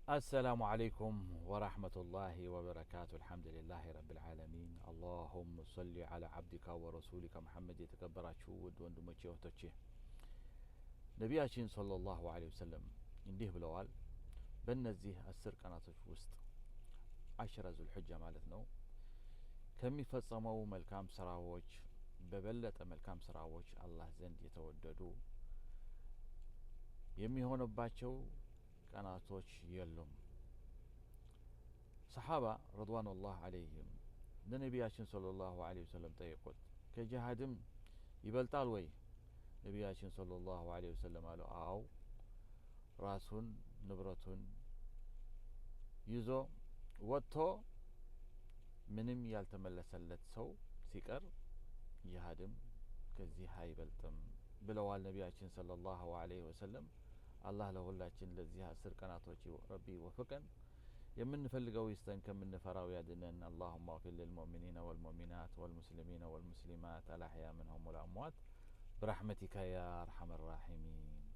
السلام عليكم ورحمة الله وبركاته. الحمد لله رب العالمين. اللهم صل على عبدك ورسولك محمد የተከበራችሁ ውድ ወንድሞቼ እህቶቼ ነቢያችን ሰለላሁ ዐለይሂ ወሰለም እንዲህ ብለዋል። በእነዚህ 10 ቀናቶች ውስጥ አሽረ ዙልሂጃ ማለት ነው ከሚፈጸመው መልካም ስራዎች በበለጠ መልካም ስራዎች አላህ ዘንድ የተወደዱ የሚሆንባቸው ቀናቶች የሉም። ሰሃባ ረድዋኑላህ ዐለይሂም ለነቢያችን ሰለላሁ ዐለይሂ ወሰለም ጠየቁት፣ ከጂሃድም ይበልጣል ወይ? ነቢያችን ሰለላሁ ዐለይሂ ወሰለም አሉ፣ አው ራሱን ንብረቱን ይዞ ወጥቶ ምንም ያልተመለሰለት ሰው ሲቀር ጂሃድም ከዚህ አይበልጥም ብለዋል ነቢያችን ሰለላሁ ዐለይሂ ወሰለም። አላህ ለሁላችን ለዚህ 10 ቀናቶች ረቢ ወፍቀን የምንፈልገው ይስጠን ከምንፈራው ያድነን። اللهم اغفر للمؤمنين والمؤمنات والمسلمين والمسلمات الأحياء منهم والأموات برحمتك يا أرحم الراحمين.